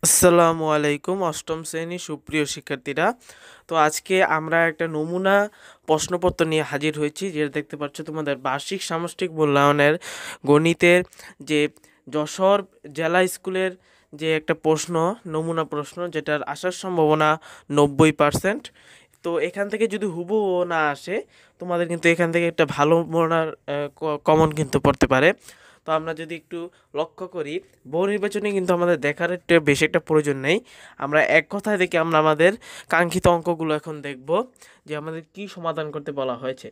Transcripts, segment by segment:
আসসালামু আলাইকুম অষ্টম শ্রেণী সুপ্রিয় শিক্ষার্থীরা। তো আজকে আমরা একটা নমুনা প্রশ্নপত্র নিয়ে হাজির হয়েছি, যেটা দেখতে পাচ্ছ তোমাদের বার্ষিক সামষ্টিক মূল্যায়নের গণিতের যে যশোর জেলা স্কুলের যে একটা প্রশ্ন, নমুনা প্রশ্ন, যেটার আসার সম্ভাবনা 90%। তো এখান থেকে যদি হুবহু না আসে, তোমাদের কিন্তু এখান থেকে একটা ভালো নমুনার কমন কিন্তু পড়তে পারে। তো আমরা যদি একটু লক্ষ্য করি, বহু নির্বাচনে কিন্তু আমাদের দেখার একটা বেশি একটা প্রয়োজন নেই। আমরা এক কথায় দেখি আমরা আমাদের কাঙ্ক্ষিত অঙ্কগুলো এখন দেখব, যে আমাদের কি সমাধান করতে বলা হয়েছে।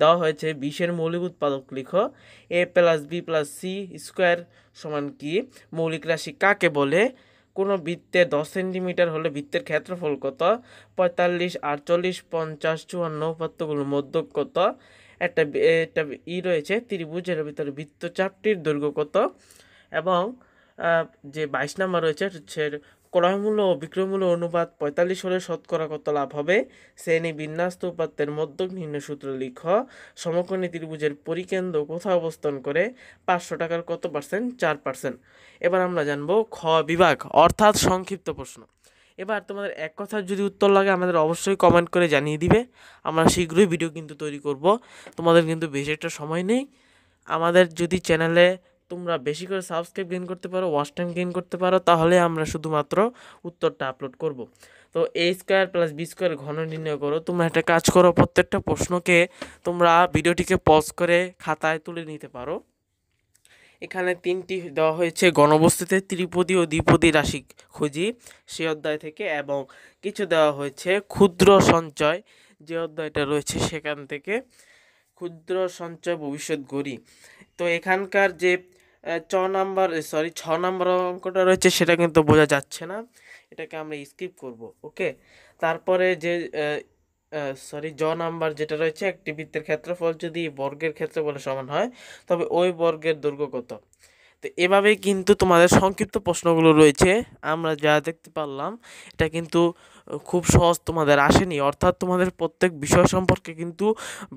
দেওয়া হয়েছে 20-এর মৌলিক উৎপাদক লিখো। a+b+c² সমান কি? মৌলিক রাশি কাকে বলে? কোনো বৃত্তের 10 সেন্টিমিটার হলে বৃত্তের ক্ষেত্রফল কত? 45, 48, 50, 54 উপাত্তগুলোর মধ্যক কত? একটা রয়েছে ত্রিভুজের ভিতরে বৃত্তচাপটির দৈর্ঘ্য কত? এবং যে 22 নম্বর রয়েছে হচ্ছে ক্রয়মূল্য ও বিক্রয়মূল্য অনুপাত 45 হলে শতকরা কত লাভ হবে? শ্রেণী বিন্যস্ত উপাত্তের মধ্যক নির্ণয় সূত্র লিখ। সমকোণী ত্রিভুজের পরিকেন্দ্র কোথায় অবস্থান করে? 500 টাকার কত পার্সেন্ট? 4%। এবার আমরা জানবো খ বিভাগ অর্থাৎ সংক্ষিপ্ত প্রশ্ন। এবার তোমাদের এক কথার যদি উত্তর লাগে আমাদের অবশ্যই কমেন্ট করে জানিয়ে দিবে। আমরা শীঘ্রই ভিডিও কিন্তু তৈরি করব। তোমাদের কিন্তু বেশি একটা সময় নেই। আমাদের যদি চ্যানেলে তোমরা বেশি করে সাবস্ক্রাইব গেইন করতে পারো, ওয়াচ টাইম গেইন করতে পারো, তাহলে আমরা শুধুমাত্র উত্তরটা আপলোড করব। তো a² + b² ঘন নির্ণয় করো। তোমরা একটা কাজ করো, প্রত্যেকটা প্রশ্নকে তোমরা ভিডিওটিকে পজ করে খাতায় তুলে নিতে পারো। এখানে 3টি দেওয়া হয়েছে, গণবস্তুতে ত্রিপদী ও দ্বিপদী রাশি খুঁজি সে অধ্যায় থেকে, এবং কিছু দেওয়া হয়েছে ক্ষুদ্র সঞ্চয় যে অধ্যায়টা রয়েছে সেখান থেকে, ক্ষুদ্র সঞ্চয় ভবিষ্যৎ গড়ি। তো এখানকার যে 6 নম্বর অঙ্কটা রয়েছে সেটা কিন্তু বোঝা যাচ্ছে না, এটাকে আমরা স্কিপ করব। ওকে, তারপরে যে নাম্বার যেটা রয়েছে, একটি বৃত্তের ক্ষেত্রফল যদি বর্গের ক্ষেত্রফলের সমান হয় তবে ওই বর্গের দৈর্ঘ্য কত? তো এভাবেই কিন্তু তোমাদের সংক্ষিপ্ত প্রশ্নগুলো রয়েছে। আমরা যা দেখতে পারলাম এটা কিন্তু খুব সহজ তোমাদের আসেনি, অর্থাৎ তোমাদের প্রত্যেক বিষয় সম্পর্কে কিন্তু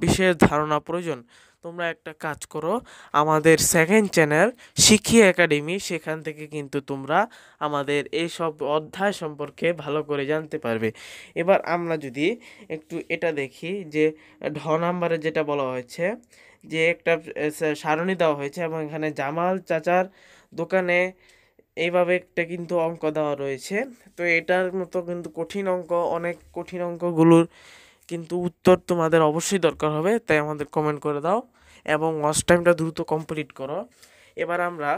বিশেষ ধারণা প্রয়োজন। তোমরা একটা কাজ করো, আমাদের সেকেন্ড চ্যানেল শিখি একাডেমি, সেখান থেকে কিন্তু তোমরা আমাদের এই সব অধ্যায় সম্পর্কে ভালো করে জানতে পারবে। এবার আমরা যদি একটু এটা দেখি, যে নাম্বারে যেটা বলা হয়েছে, যে একটা সারণী দেওয়া হয়েছে এবং এখানে জামাল চাচার দোকানে এইভাবে একটা কিন্তু অঙ্ক দেওয়া রয়েছে। তো এটার মতো কিন্তু কঠিন অঙ্ক, অনেক কঠিন অঙ্কগুলোর কিন্তু উত্তর তোমাদের অবশ্যই দরকার হবে, তাই আমাদের কমেন্ট করে দাও এবং ওয়াচ টাইমটা দ্রুত কমপ্লিট করো। এবার আমরা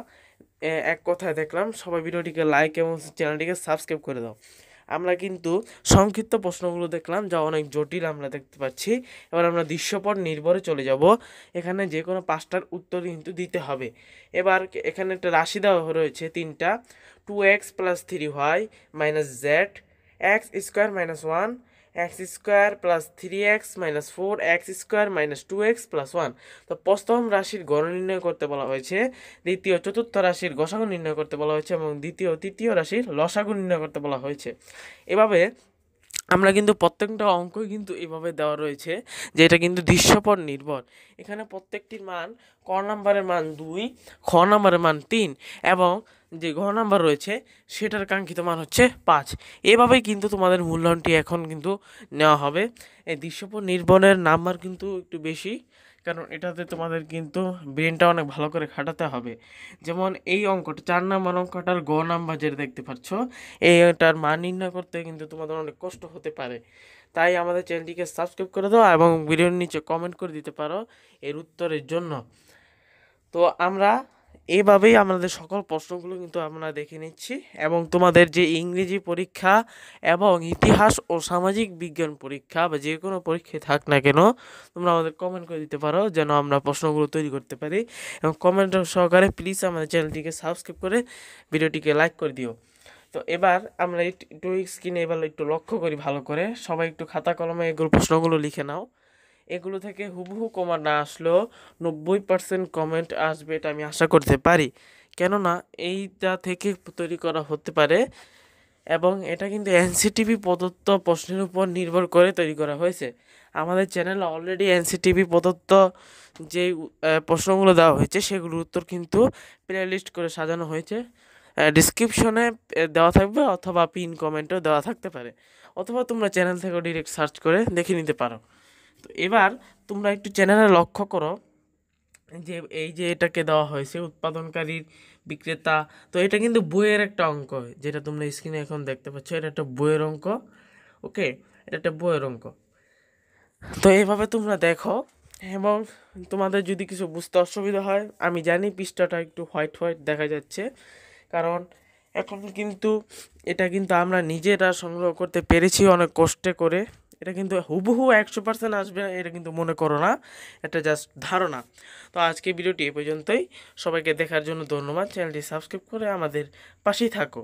এক কথায় দেখলাম, সবাই ভিডিওটিকে লাইক এবং চ্যানেলটিকে সাবস্ক্রাইব করে দাও। আমরা কিন্তু সংক্ষিপ্ত প্রশ্নগুলো দেখলাম, যা অনেক জটিল আমরা দেখতে পাচ্ছি। এবার আমরা দৃশ্যপট নির্ভরে চলে যাব। এখানে যে কোনো 5টার উত্তর কিন্তু দিতে হবে। এবার এখানে একটা রাশি দেওয়া রয়েছে 3টা, 2x + 3y - z, x² - 1, x² + 3x - 4, x² - 2x + 1। তো প্রথম রাশির গড় নির্ণয় করতে বলা হয়েছে, দ্বিতীয় চতুর্থ রাশির গসাগু নির্ণয় করতে বলা হয়েছে, এবং দ্বিতীয় তৃতীয় রাশির লসাগু নির্ণয় করতে বলা হয়েছে। এভাবে আমরা কিন্তু প্রত্যেকটা অঙ্কই কিন্তু এভাবে দেওয়া রয়েছে, যে এটা কিন্তু দৃশ্যপট নির্ভর। এখানে প্রত্যেকটির মান, ক নাম্বারের মান 2, খ নাম্বারের মান 3, এবং যে ঘ নাম্বার রয়েছে সেটার কাঙ্ক্ষিত মান হচ্ছে 5। এভাবেই কিন্তু তোমাদের মূল্যায়নটি এখন কিন্তু নেওয়া হবে। এই দৃশ্যপট নির্ভরের নাম্বার কিন্তু একটু বেশি, কারণ এটাতে তোমাদের কিন্তু ব্রেনটা অনেক ভালো করে খাটাতে হবে। যেমন এই অঙ্কটা 4 নম্বর অঙ্কটার গ নাম্বার যেটা দেখতে পাচ্ছ, এইটার মান নির্ণয় করতে কিন্তু তোমাদের অনেক কষ্ট হতে পারে। তাই আমাদের চ্যানেলটিকে সাবস্ক্রাইব করে দাও এবং ভিডিওর নিচে কমেন্ট করে দিতে পারো এর উত্তরের জন্য। তো আমরা এইভাবেই আমাদের সকল প্রশ্নগুলো কিন্তু আমরা দেখে নিচ্ছি, এবং তোমাদের যে ইংরেজি পরীক্ষা এবং ইতিহাস ও সামাজিক বিজ্ঞান পরীক্ষা বা যে কোনো পরীক্ষায় থাক না কেন, তোমরা আমাদের কমেন্ট করে দিতে পারো যেন আমরা প্রশ্নগুলো তৈরি করতে পারি। এবং কমেন্ট সহকারে প্লিজ আমাদের চ্যানেলটিকে সাবস্ক্রাইব করে ভিডিওটিকে লাইক করে দিও। তো এবার আমরা একটু স্ক্রিনে এবার একটু লক্ষ্য করি ভালো করে, সবাই একটু খাতা কলমে এগুলো প্রশ্নগুলো লিখে নাও। এগুলো থেকে হুবহু কমেন্ট না আসলেও 90% কমেন্ট আসবে, এটা আমি আশা করতে পারি, কেননা এইটা থেকে তৈরি করা হতে পারে, এবং এটা কিন্তু এনসিটিভি প্রদত্ত প্রশ্নের উপর নির্ভর করে তৈরি করা হয়েছে। আমাদের চ্যানেলে অলরেডি এনসিটিভি প্রদত্ত যে প্রশ্নগুলো দেওয়া হয়েছে সেগুলোর উত্তর কিন্তু প্লে লিস্ট করে সাজানো হয়েছে, ডিসক্রিপশনে দেওয়া থাকবে অথবা পিন কমেন্টেও দেওয়া থাকতে পারে, অথবা তোমরা চ্যানেল থেকেও ডিরেক্ট সার্চ করে দেখে নিতে পারো। তো এবার তোমরা একটু চ্যানেলে লক্ষ্য করো যে এই যে এটাকে দেওয়া হয়েছে উৎপাদনকারীর বিক্রেতা, তো এটা কিন্তু বইয়ের একটা অঙ্ক, যেটা তোমরা স্ক্রিনে এখন দেখতে পাচ্ছ, এটা একটা বইয়ের অঙ্ক। ওকে, এটা একটা বইয়ের অঙ্ক। তো এইভাবে তোমরা দেখো, এবং তোমাদের যদি কিছু বুঝতে অসুবিধা হয়, আমি জানি পৃষ্ঠাটা একটু হোয়াইট হোয়াইট দেখা যাচ্ছে, কারণ এখন কিন্তু এটা কিন্তু আমরা নিজেরা সংগ্রহ করতে পেরেছি অনেক কষ্টে করে। এটা কিন্তু হুবহু 100% আসবে না, এটা কিন্তু মনে করো না, এটা জাস্ট ধারণা। তো আজকে ভিডিওটি এই পর্যন্তই। সবাইকে দেখার জন্য ধন্যবাদ। চ্যানেলটি সাবস্ক্রাইব করে আমাদের পাশেই থাকো।